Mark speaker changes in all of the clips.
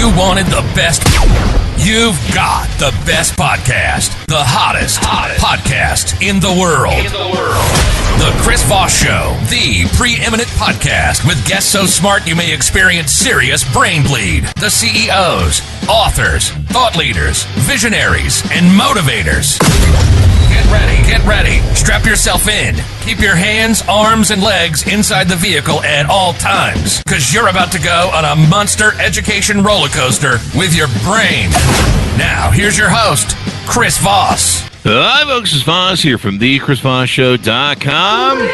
Speaker 1: You wanted the best. You've got the best podcast. The hottest podcast in the world. The Chris Voss Show, the preeminent podcast with guests so smart you may experience serious brain bleed. The CEOs, authors, thought leaders, visionaries, and motivators. Get ready. Strap yourself in. Keep your hands, arms, and legs inside the vehicle at all times, because you're about to go on a monster education roller coaster with your brain. Now, here's your host, Chris Voss.
Speaker 2: Hi, folks. It's Voss here from thechrisvossshow.com.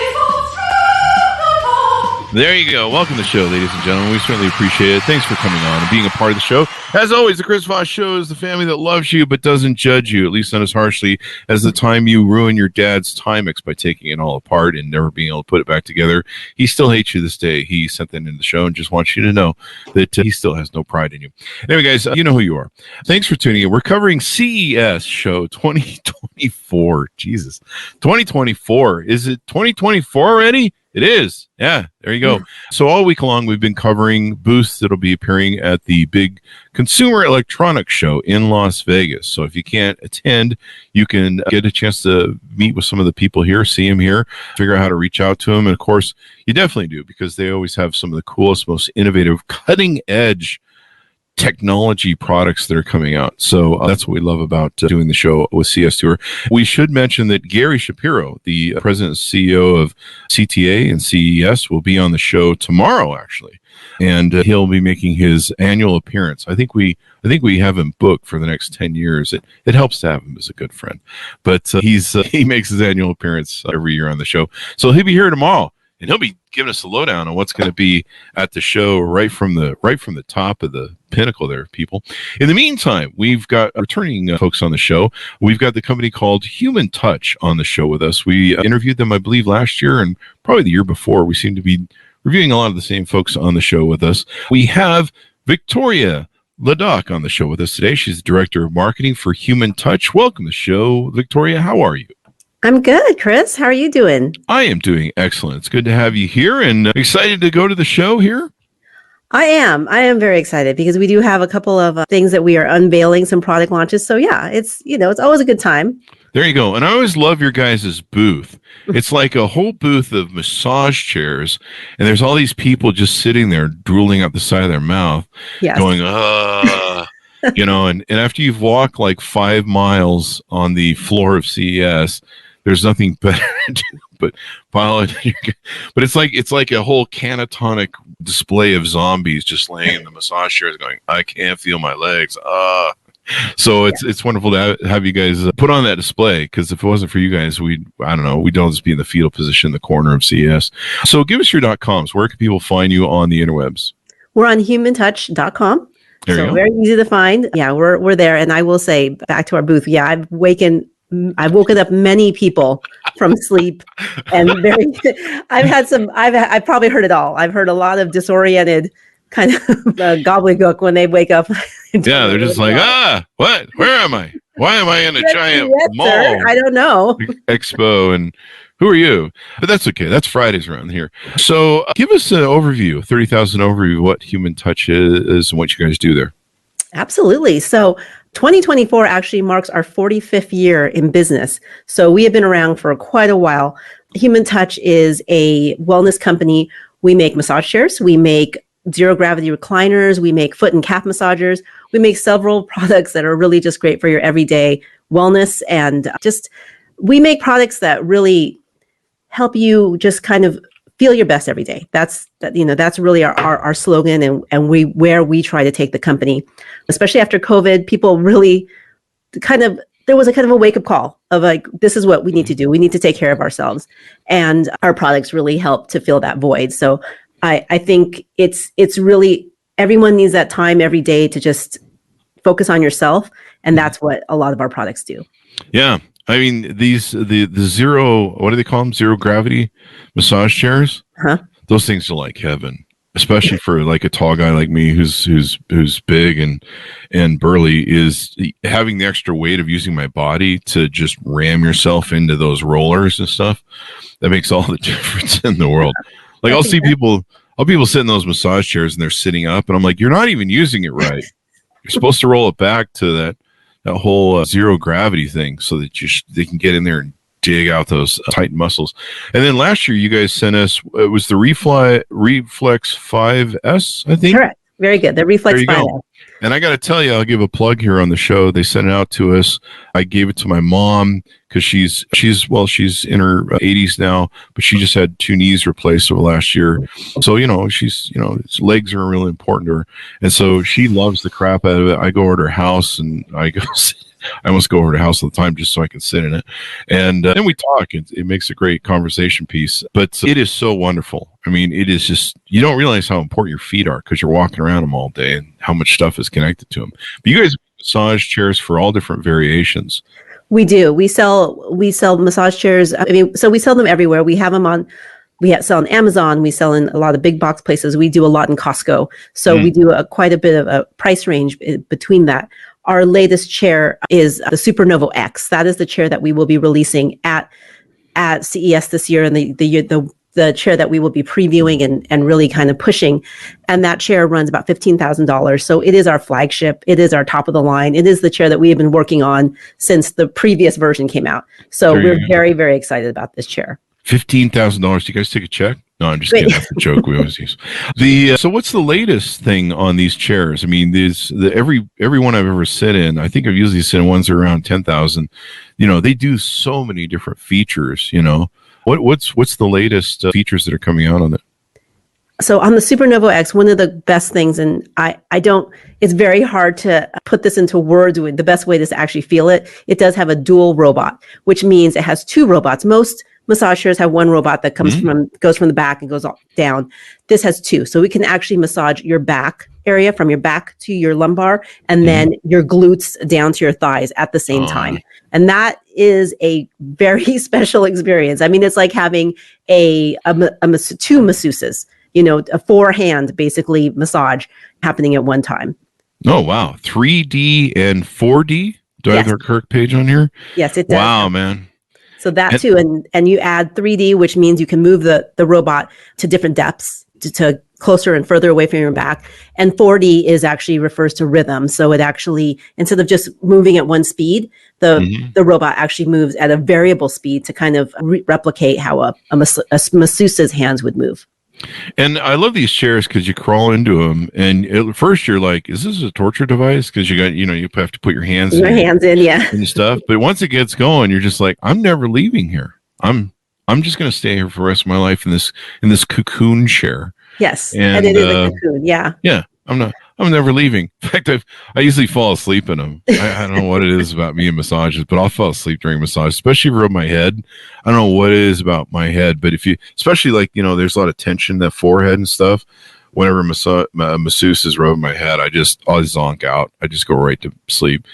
Speaker 2: There you go. Welcome to the show, ladies and gentlemen. We certainly appreciate it. Thanks for coming on and being a part of the show. As always, the Chris Voss Show is the family that loves you but doesn't judge you, at least not as harshly as the time you ruin your dad's Timex by taking it all apart and never being able to put it back together. He still hates you this day. He sent that into the show and just wants you to know that he still has no pride in you. Anyway, guys, you know who you are. Thanks for tuning in. We're covering CES show 2024. Jesus. 2024. Is it 2024 already? It is. Yeah, there you go. So all week long, we've been covering booths that'll be appearing at the big Consumer Electronics Show in Las Vegas. So if you can't attend, you can get a chance to meet with some of the people here, see them here, figure out how to reach out to them. And of course, you definitely do, because they always have some of the coolest, most innovative, cutting edge technology products that are coming out. So that's what we love about doing the show with CS Tour. We should mention that Gary Shapiro, the president and CEO of CTA and CES, will be on the show tomorrow, actually. And he'll be making his annual appearance. I think we have him booked for the next 10 years. It helps to have him as a good friend. But he makes his annual appearance every year on the show. So he'll be here tomorrow. And he'll be giving us a lowdown on what's going to be at the show right from the top of the pinnacle there, people. In the meantime, we've got returning folks on the show. We've got the company called Human Touch on the show with us. We interviewed them, I believe, last year and probably the year before. We seem to be reviewing a lot of the same folks on the show with us. We have Victoria Ladoc on the show with us today. She's the Director of Marketing for Human Touch. Welcome to the show, Victoria. How are you?
Speaker 3: I'm good, Chris. How are you doing?
Speaker 2: I am doing excellent. It's good to have you here and excited to go to the show here.
Speaker 3: I am very excited because we do have a couple of things that we are unveiling, some product launches. So yeah, it's always a good time.
Speaker 2: There you go. And I always love your guys' booth. It's like a whole booth of massage chairs, and there's all these people just sitting there drooling out the side of their mouth, going, and after you've walked like 5 miles on the floor of CES, there's nothing better to do but pile it. But it's like a whole canatonic display of zombies just laying in the massage chairs going, I can't feel my legs. So it's wonderful to have you guys put on that display, because if it wasn't for you guys, we'd all just be in the fetal position in the corner of CES. So give us your .coms. Where can people find you on the interwebs?
Speaker 3: We're on humantouch.com. So very easy to find. Yeah, we're there. And I will say, back to our booth. Yeah, I've woken up many people from sleep, and I've probably heard it all. I've heard a lot of disoriented kind of gobbledygook when they wake up.
Speaker 2: Yeah, they're just like, what? Where am I? Why am I in a giant mall?
Speaker 3: Sir, I don't know.
Speaker 2: Expo, and who are you? But that's okay. That's Fridays around here. So give us an overview, 30,000 overview of what Human Touch is and what you guys do there.
Speaker 3: Absolutely. So 2024 actually marks our 45th year in business. So we have been around for quite a while. Human Touch is a wellness company. We make massage chairs. We make zero gravity recliners. We make foot and calf massagers. We make several products that are really just great for your everyday wellness. And we make products that really help you just kind of feel your best every day. That's really our slogan, and where we try to take the company. Especially after COVID, people really there was a kind of a wake-up call of like, this is what we need to do. We need to take care of ourselves. And our products really help to fill that void. So I think it's really, everyone needs that time every day to just focus on yourself. And that's what a lot of our products do.
Speaker 2: Yeah. I mean, the zero, what do they call them? Zero gravity massage chairs. Those things are like heaven, especially for like a tall guy like me who's big and burly, is having the extra weight of using my body to just ram yourself into those rollers and stuff. That makes all the difference in the world. Like I'll see people sit in those massage chairs and they're sitting up and I'm like, you're not even using it right. You're supposed to roll it back to that whole zero gravity thing so that they can get in there and dig out those tight muscles. And then last year, you guys sent us, it was the Reflex 5S, I think.
Speaker 3: Correct. Very good. The Reflex 5S.
Speaker 2: And I got to tell you, I'll give a plug here on the show. They sent it out to us. I gave it to my mom because she's in her 80s now, but she just had 2 knees replaced over last year. So, legs are really important to her. And so she loves the crap out of it. I go over to her house and I almost go over to her house all the time just so I can sit in it. And then we talk. It makes a great conversation piece. But it is so wonderful. I mean, it is just, you don't realize how important your feet are because you're walking around them all day and how much stuff is connected to them. But you guys have massage chairs for all different variations.
Speaker 3: We do. We sell massage chairs. I mean, so we sell them everywhere. We have them sell on Amazon. We sell in a lot of big box places. We do a lot in Costco. So we do quite a bit of a price range between that. Our latest chair is the Super Novo X. That is the chair that we will be releasing at CES this year, and the chair that we will be previewing and really kind of pushing. And that chair runs about $15,000. So it is our flagship. It is our top of the line. It is the chair that we have been working on since the previous version came out. So we're very, very excited about this chair.
Speaker 2: $15,000. Do you guys take a check? No, I'm just kidding. That's a joke we always use. So what's the latest thing on these chairs? I mean, every one I've ever sit in, I think I've usually sit in ones that are around 10,000. They do so many different features, What's the latest features that are coming out on it?
Speaker 3: So on the Super Novo X, one of the best things, and it's very hard to put this into words. The best way to actually feel it, it does have a dual robot, which means it has 2 robots. Most massage chairs have 1 robot that goes from the back and goes down. This has 2. So we can actually massage your back area from your back to your lumbar and then your glutes down to your thighs at the same time. And that is a very special experience. I mean, it's like having 2 masseuses, a 4-hand basically massage happening at one time.
Speaker 2: Oh, wow. 3D and 4D? Do I have their correct page on here?
Speaker 3: Yes, it does.
Speaker 2: Wow, man.
Speaker 3: So that too. And you add 3D, which means you can move the robot to different depths, to closer and further away from your back. And 4D refers to rhythm. So it actually, instead of just moving at one speed, the robot actually moves at a variable speed to kind of replicate how a masseuse's hands would move.
Speaker 2: And I love these chairs because you crawl into them, and at first you're like, "Is this a torture device?" Because you got, you have to put your hands in, and stuff. But once it gets going, you're just like, "I'm never leaving here. I'm just going to stay here for the rest of my life in this cocoon chair."
Speaker 3: Yes, and it is a cocoon. Yeah.
Speaker 2: Yeah, I'm never leaving. In fact, I usually fall asleep in them. I don't know what it is about me and massages, but I'll fall asleep during massage, especially if I rub my head. I don't know what it is about my head, but especially like, there's a lot of tension in the forehead and stuff. Whenever masseuse is rubbing my head, I'll zonk out. I just go right to sleep.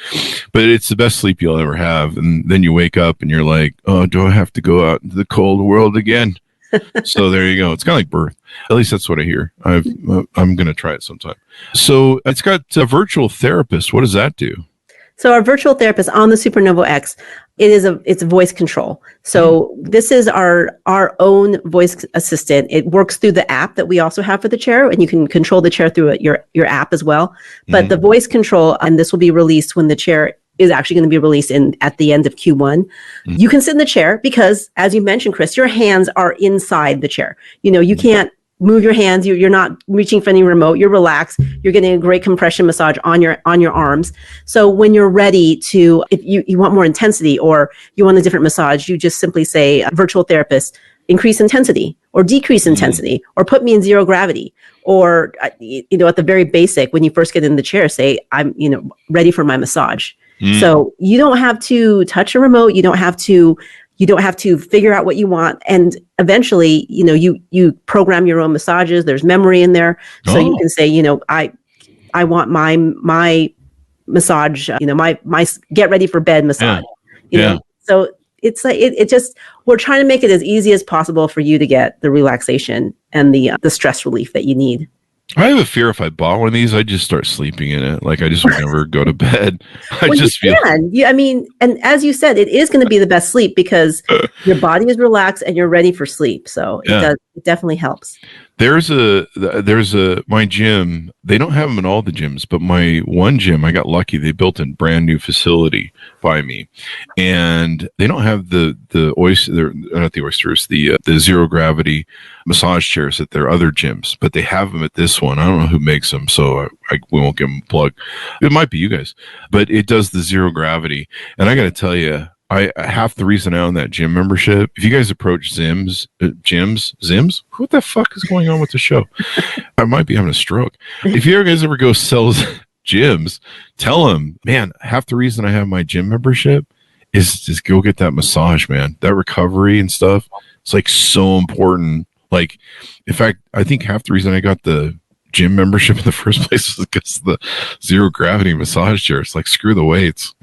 Speaker 2: But it's the best sleep you'll ever have. And then you wake up and you're like, oh, do I have to go out into the cold world again? So there you go. It's kind of like birth. At least that's what I hear. I'm going to try it sometime. So it's got a virtual therapist. What does that do?
Speaker 3: So our virtual therapist on the Super Novo X, it's voice control. So this is our own voice assistant. It works through the app that we also have for the chair, and you can control the chair through your app as well. But the voice control, and this will be released when the chair is actually going to be released at the end of Q1. You can sit in the chair because, as you mentioned, Chris, your hands are inside the chair. You can't move your hands. You're not reaching for any remote. You're relaxed. You're getting a great compression massage on your arms. So when you're ready to, if you want more intensity or you want a different massage, you just simply say, virtual therapist, increase intensity or decrease intensity or put me in zero gravity. Or, at the very basic, when you first get in the chair, say, I'm, ready for my massage. So you don't have to touch a remote. You don't have to figure out what you want. And eventually, you program your own massages. There's memory in there. So you can say, I want my massage, my get ready for bed massage. So it's like, it just, we're trying to make it as easy as possible for you to get the relaxation and the stress relief that you need.
Speaker 2: I have a fear if I bought one of these, I'd just start sleeping in it. Like I just would never go to bed.
Speaker 3: And as you said, it is going to be the best sleep because your body is relaxed and you're ready for sleep. So it definitely helps.
Speaker 2: my gym. They don't have them in all the gyms, but my one gym, I got lucky. They built a brand new facility by me, and they don't have the oyster, not the oysters, the zero gravity massage chairs at their other gyms, but they have them at this one. I don't know who makes them, so we won't give them a plug. It might be you guys, but it does the zero gravity, and I got to tell you. Half the reason I own that gym membership, if you guys approach Zims, what the fuck is going on with the show? I might be having a stroke. If you guys ever go sell gyms, tell them, man, half the reason I have my gym membership is just go get that massage, man. That recovery and stuff, it's like so important. Like, in fact, I think half the reason I got the gym membership in the first place was because of the zero gravity massage chair. It's like, screw the weights.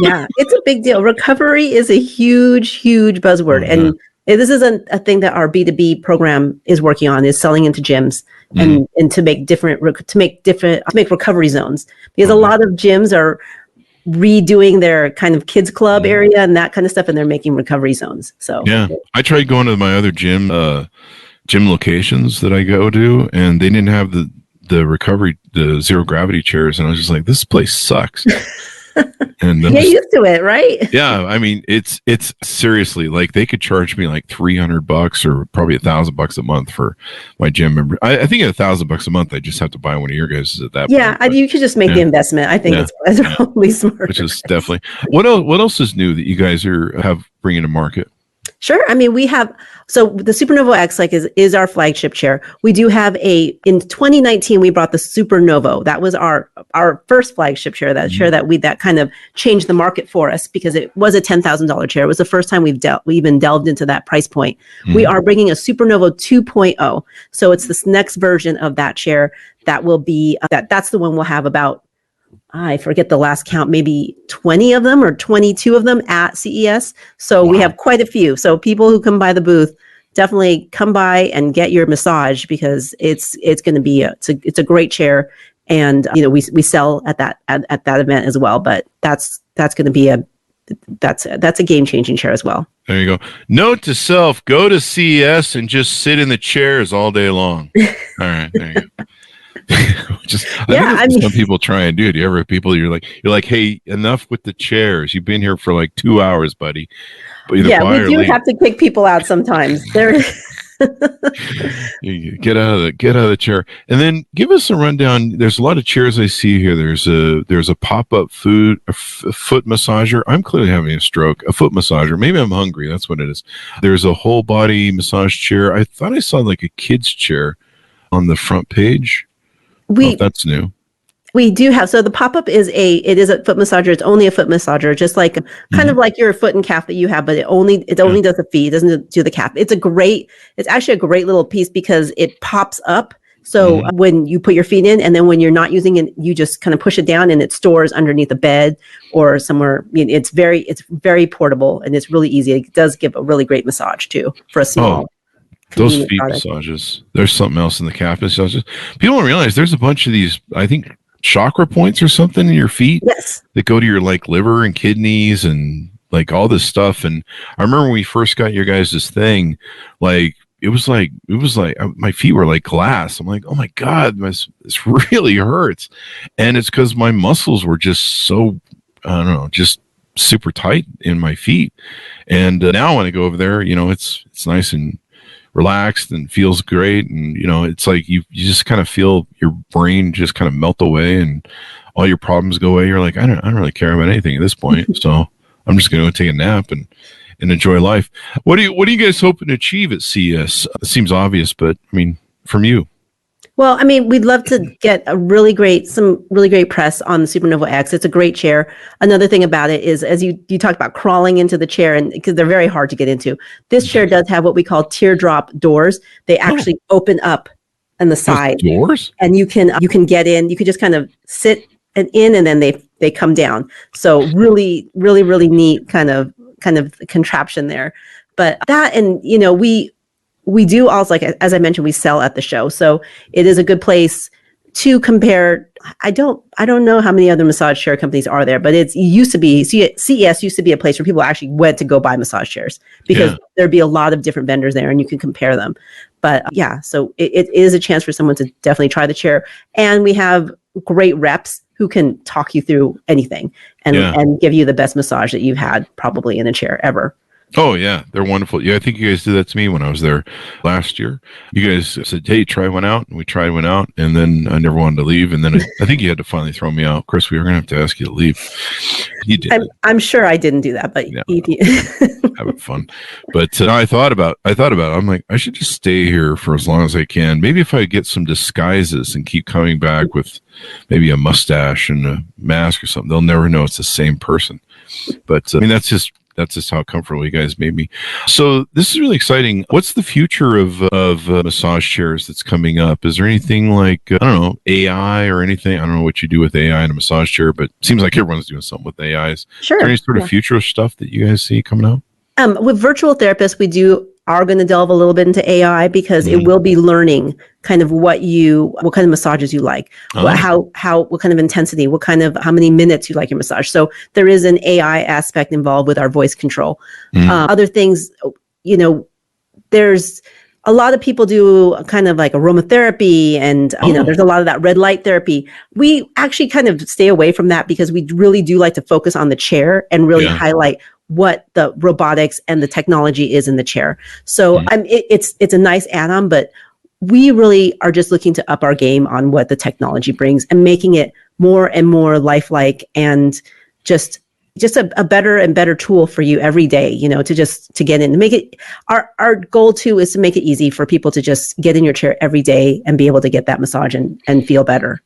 Speaker 3: Yeah, it's a big deal. Recovery is a huge, huge buzzword.
Speaker 2: Mm-hmm.
Speaker 3: And this is a thing that our B2B program is working on, is selling into gyms and to make recovery zones. Because a lot of gyms are redoing their kind of kids club area and that kind of stuff, and they're making recovery zones. So
Speaker 2: yeah, I tried going to my other gym locations that I go to, and they didn't have the zero gravity chairs, and I was just like, this place sucks. And
Speaker 3: get used to it, right?
Speaker 2: Yeah, I mean, it's seriously, like, they could charge me like $300 or probably $1,000 a month for my gym member. I think at $1,000 a month, I just have to buy one of your guys at that point.
Speaker 3: Yeah, you could just make the investment. I think it's probably smart.
Speaker 2: Which is definitely. What else is new that you guys have bringing to market?
Speaker 3: Sure. I mean, we have, so the Super Novo X is our flagship chair. We do have in 2019, we brought the Super Novo. That was our first flagship chair, chair that kind of changed the market for us, because it was a $10,000 chair. It was the first time we even delved into that price point. We are bringing a Super Novo 2.0. So it's this next version of that chair that will be, that's the one we'll have about, I forget the last count, maybe 20 of them or 22 of them at CES. So we have quite a few. So people who come by the booth, definitely come by and get your massage, because it's going to be it's a great chair. And we sell at that event as well. But that's going to be that's a game-changing chair as well.
Speaker 2: There you go. Note to self: go to CES and just sit in the chairs all day long. All right, there you go. I mean, some people try and do it. Do you ever have people you're like, hey, enough with the chairs. You've been here for like 2 hours, buddy. But we do have to kick people out sometimes. You get out of the chair, and then give us a rundown. There's a lot of chairs I see here. There's a pop-up foot massager. I'm clearly having a stroke. A foot massager. Maybe I'm hungry. That's what it is. There's a whole body massage chair. I thought I saw like a kid's chair on the front page. That's new.
Speaker 3: We do have, so the pop-up is a foot massager. It's only a foot massager, just like kind of like your foot and calf that you have, but it only does the feet. It doesn't do the calf. It's actually a great little piece because it pops up. So when you put your feet in, and then when you're not using it, you just kind of push it down and it stores underneath the bed or somewhere. It's very portable, and it's really easy. It does give a really great massage too for a small.
Speaker 2: Those feet massages. There's something else in the calf massages. People don't realize there's a bunch of these, I think, chakra points or something in your feet.
Speaker 3: Yes. That
Speaker 2: go to your like liver and kidneys and like all this stuff. And I remember when we first got your guys' thing, like it was like my feet were like glass. I'm like, oh my God, this really hurts. And it's because my muscles were just so, I don't know, just super tight in my feet. And now when I go over there, it's nice and relaxed and feels great, and it's like you just kind of feel your brain just kind of melt away and all your problems go away. You're like, I don't really care about anything at this point, so I'm just going to take a nap and enjoy life. What are you guys hoping to achieve at CES? It seems obvious, but I mean, from you.
Speaker 3: Well, I mean, we'd love to get some really great press on the Super Novo X. It's a great chair. Another thing about it is, as you talked about crawling into the chair, and because they're very hard to get into, this chair does have what we call teardrop doors. They actually open up on the side.
Speaker 2: Doors?
Speaker 3: And you can get in. You could just kind of sit and then they come down. So really, really, really neat kind of contraption there. But that, and we do also, like, as I mentioned, we sell at the show. So it is a good place to compare I don't know how many other massage chair companies are there, but it used to be CES used to be a place where people actually went to go buy massage chairs because there'd be a lot of different vendors there and you can compare them. But so it is a chance for someone to definitely try the chair. And we have great reps who can talk you through anything and give you the best massage that you've had probably in a chair ever.
Speaker 2: Oh, yeah. They're wonderful. Yeah, I think you guys did that to me when I was there last year. You guys said, hey, try one out. And we tried one out. And then I never wanted to leave. And then I think you had to finally throw me out. Chris, we were going to have to ask you to leave. You did.
Speaker 3: I'm sure I didn't do that, but
Speaker 2: having fun. But I thought about it. I'm like, I should just stay here for as long as I can. Maybe if I get some disguises and keep coming back with maybe a mustache and a mask or something, they'll never know it's the same person. But I mean, that's just how comfortable you guys made me. So this is really exciting. What's the future of massage chairs that's coming up? Is there anything like, I don't know, AI or anything? I don't know what you do with AI in a massage chair, but it seems like everyone's doing something with AIs.
Speaker 3: Sure.
Speaker 2: Is there any sort of future stuff that you guys see coming out?
Speaker 3: With virtual therapists, we are going to delve a little bit into AI because it will be learning kind of what kind of massages you like, what kind of intensity, how many minutes you like your massage. So there is an AI aspect involved with our voice control. Other things, there's a lot of people do kind of like aromatherapy and, there's a lot of that red light therapy. We actually kind of stay away from that because we really do like to focus on the chair and really highlight what the robotics and the technology is in the chair. So it's a nice add-on, but we really are just looking to up our game on what the technology brings and making it more and more lifelike and just a better and better tool for you every day, to get in, to make it, our goal too is to make it easy for people to just get in your chair every day and be able to get that massage and feel better.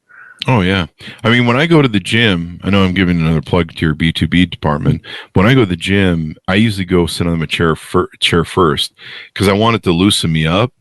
Speaker 2: Oh, yeah. I mean, when I go to the gym, I know I'm giving another plug to your B2B department. When I go to the gym, I usually go sit on the chair first because I want it to loosen me up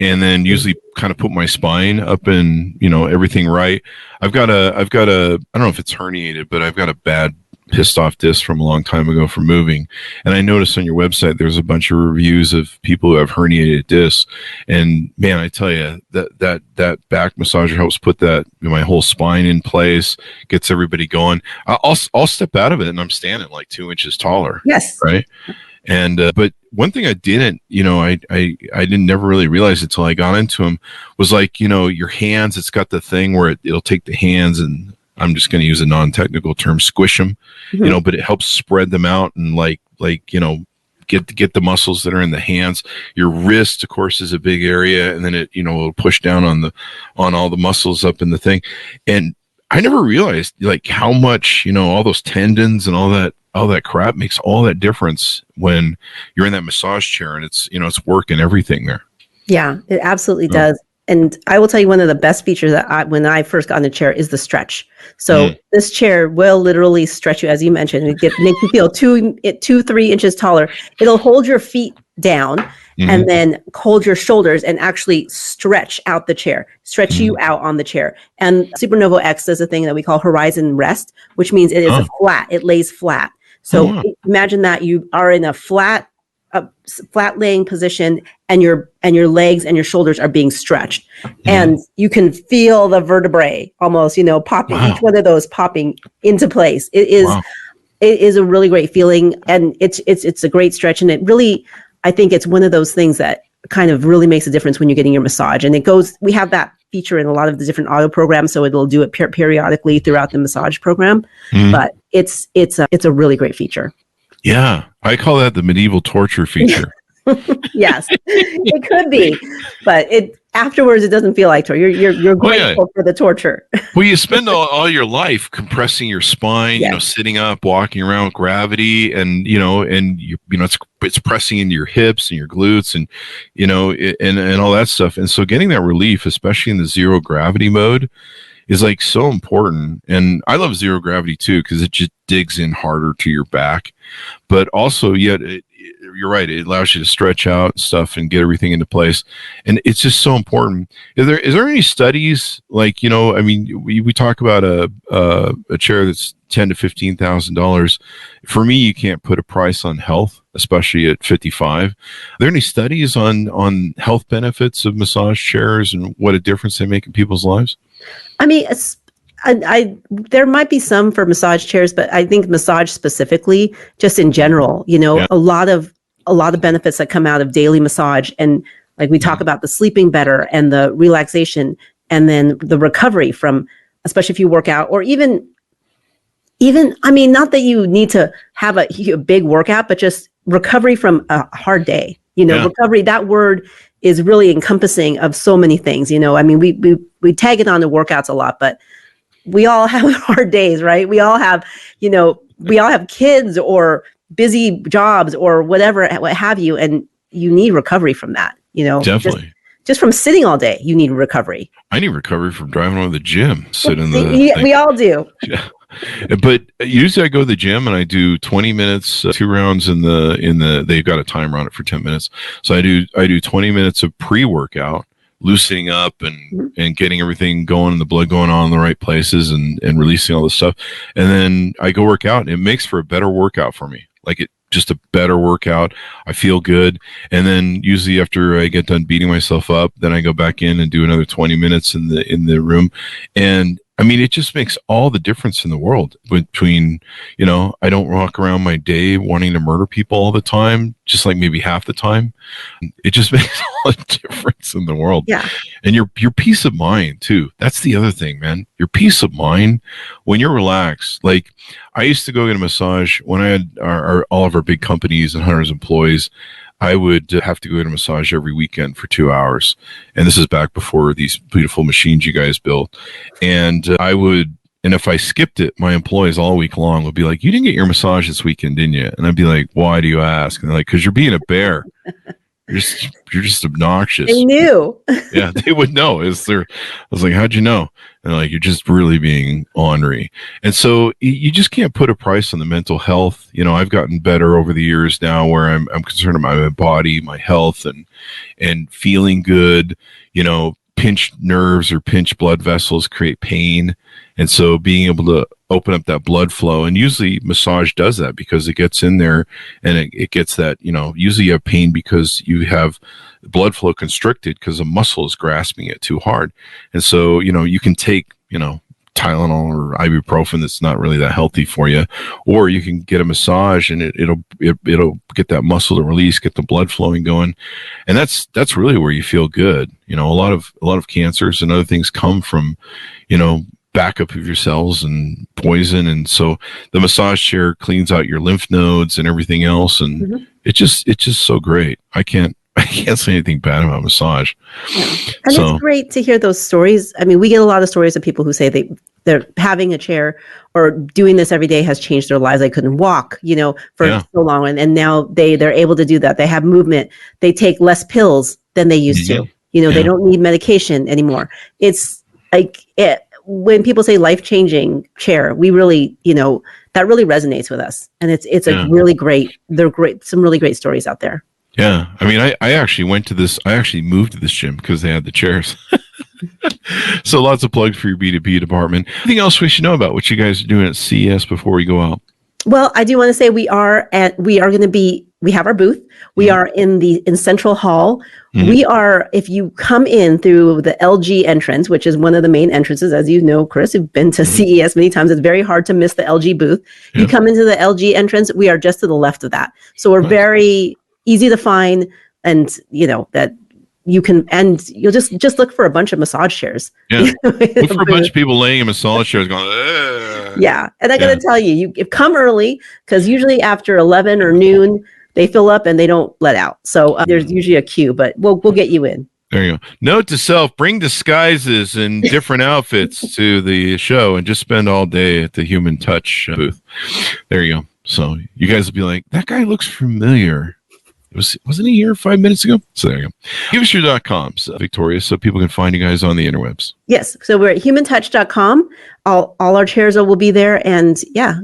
Speaker 2: and then usually kind of put my spine up and, everything right. I've got a, I don't know if it's herniated, but I've got a bad pissed off disc from a long time ago from moving. And I noticed on your website, there's a bunch of reviews of people who have herniated discs. And man, I tell you that back massager helps put my whole spine in place, gets everybody going. I'll step out of it and I'm standing like 2 inches taller.
Speaker 3: Yes.
Speaker 2: Right. And, but one thing I didn't, I didn't never really realize it until I got into them was like, your hands, it's got the thing where it'll take the hands and I'm just going to use a non-technical term, squish them, but it helps spread them out and get the muscles that are in the hands. Your wrist, of course, is a big area, and then it, will push down on all the muscles up in the thing. And I never realized like how much, all those tendons and all that crap makes all that difference when you're in that massage chair and it's, it's working everything there.
Speaker 3: Yeah, it absolutely does. And I will tell you one of the best features that when I first got in the chair is the stretch. So this chair will literally stretch you, as you mentioned, and make you feel 2-3 inches taller. It'll hold your feet down and then hold your shoulders and actually stretch out the chair, stretch you out on the chair. And Super Novo X does a thing that we call horizon rest, which means it is flat. It lays flat. So imagine that you are in a flat laying position and your legs and your shoulders are being stretched and you can feel the vertebrae almost, popping, each one of those popping into place. It is a really great feeling and it's a great stretch. And it really, I think it's one of those things that kind of really makes a difference when you're getting your massage. And we have that feature in a lot of the different auto programs. So it'll do it periodically throughout the massage program, but it's a really great feature.
Speaker 2: Yeah, I call that the medieval torture feature.
Speaker 3: Yes, it could be, but afterwards it doesn't feel like torture. You're grateful for the torture.
Speaker 2: Well, you spend all your life compressing your spine, sitting up, walking around with gravity, and it's pressing into your hips and your glutes, and and all that stuff. And so, getting that relief, especially in the zero gravity mode, is like so important. And I love zero gravity too because it just digs in harder to your back, but also you're right, it allows you to stretch out stuff and get everything into place, and it's just so important. Is there any studies like we talk about a chair that's $10,000 to $15,000. For me, you can't put a price on health, especially at 55. Are there any studies on health benefits of massage chairs and what a difference they make in people's lives?
Speaker 3: I mean, there might be some for massage chairs, but I think massage specifically, just in general, a lot of benefits that come out of daily massage, and like we talk about the sleeping better and the relaxation, and then the recovery from, especially if you work out, or even I mean, not that you need to have a big workout, but just recovery from a hard day. Recovery, that word is really encompassing of so many things. I mean, we tag it on to workouts a lot, but we all have hard days, right? We all have, we all have kids or busy jobs or whatever, what have you, and you need recovery from that.
Speaker 2: Definitely.
Speaker 3: Just from sitting all day, you need recovery.
Speaker 2: I need recovery from driving over the gym,
Speaker 3: We all do.
Speaker 2: Yeah. But usually I go to the gym and I do 20 minutes, 2 rounds they've got a timer on it for 10 minutes. So I do 20 minutes of pre-workout, loosening up and getting everything going and the blood going on in the right places and releasing all this stuff. And then I go work out, and it makes for a better workout for me. Just a better workout. I feel good. And then usually after I get done beating myself up, then I go back in and do another 20 minutes in the room. And I mean, it just makes all the difference in the world between, I don't walk around my day wanting to murder people all the time, just like maybe half the time. It just makes all the difference in the world.
Speaker 3: Yeah.
Speaker 2: And your peace of mind too. That's the other thing, man. Your peace of mind when you're relaxed. Like I used to go get a massage when I had all of our big companies and hundreds of employees. I would have to go get a massage every weekend for 2 hours. And this is back before these beautiful machines you guys built. And and if I skipped it, my employees all week long would be like, "You didn't get your massage this weekend, didn't you?" And I'd be like, "Why do you ask?" And they're like, "Because you're being a bear. You're just obnoxious."
Speaker 3: They knew.
Speaker 2: Yeah, they would know. I was like, "How'd you know?" And like, "You're just really being ornery." And so you just can't put a price on the mental health. I've gotten better over the years now, where I'm concerned about my body, my health, and feeling good. Pinched nerves or pinched blood vessels create pain, and so being able to open up that blood flow, and usually massage does that because it gets in there and it gets that. Usually you have pain because you have blood flow constricted because a muscle is grasping it too hard. And so, you can take, Tylenol or ibuprofen that's not really that healthy for you, or you can get a massage and it'll get that muscle to release, get the blood flowing going. And that's really where you feel good. A lot of cancers and other things come from, backup of your cells and poison. And so the massage chair cleans out your lymph nodes and everything else. And it's just so great. I can't say anything bad about massage.
Speaker 3: Yeah. And it's great to hear those stories. I mean, we get a lot of stories of people who say they're having a chair or doing this every day has changed their lives. They couldn't walk, for so long. And now they're able to do that. They have movement. They take less pills than they used to. They don't need medication anymore. It's like when people say life-changing chair, we really, that really resonates with us. And it's a really great, some really great stories out there.
Speaker 2: Yeah. I mean, I actually moved to this gym because they had the chairs. So lots of plugs for your B2B department. Anything else we should know about what you guys are doing at CES before we go out?
Speaker 3: Well, I do want to say we have our booth. We are in Central Hall. We are, if you come in through the LG entrance, which is one of the main entrances, as you know, Chris, you've been to CES many times. It's very hard to miss the LG booth. You come into the LG entrance, we are just to the left of that. So we're very easy to find, and that you can, and you'll just look for a bunch of massage chairs.
Speaker 2: Yeah, look for a bunch of people laying in massage chairs going, ugh.
Speaker 3: Yeah, and I got to tell you come early, because usually after 11 or noon they fill up and they don't let out. So there's usually a queue, but we'll get you in.
Speaker 2: There you go. Note to self: bring disguises and different outfits to the show, and just spend all day at the Human Touch booth. There you go. So you guys will be like, that guy looks familiar. Wasn't he here 5 minutes ago? So there you go. Give us your .coms, Victoria, so people can find you guys on the interwebs.
Speaker 3: Yes. So we're at humantouch.com. All our chairs will be there. And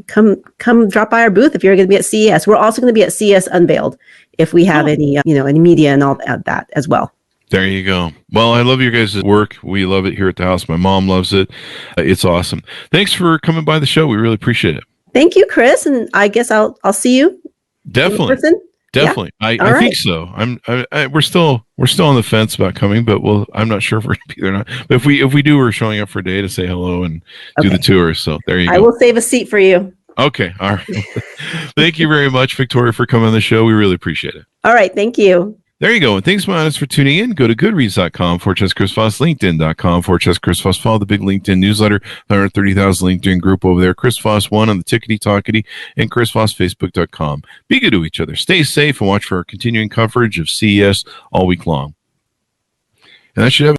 Speaker 3: come drop by our booth if you're going to be at CES. We're also going to be at CES Unveiled if we have any media and all that as well.
Speaker 2: There you go. Well, I love your guys' work. We love it here at the house. My mom loves it. It's awesome. Thanks for coming by the show. We really appreciate it.
Speaker 3: Thank you, Chris. And I guess I'll see you
Speaker 2: definitely
Speaker 3: in person.
Speaker 2: Definitely. I think so. We're still on the fence about coming, but I'm not sure if we're going to be there or not. But if we do, we're showing up for a day to say hello and do the tour. So there you go.
Speaker 3: I will save a seat for you.
Speaker 2: Okay. All right. Thank you very much, Victoria, for coming on the show. We really appreciate it.
Speaker 3: All right. Thank you.
Speaker 2: There you go. And thanks, my audience, for tuning in. Go to goodreads.com/Chris Voss, LinkedIn.com/Chris Voss. Follow the big LinkedIn newsletter, 130,000 LinkedIn group over there. Chris Voss 1 on the Tickety Talkety, and Chris Voss, Facebook.com. Be good to each other. Stay safe and watch for our continuing coverage of CES all week long. And that should have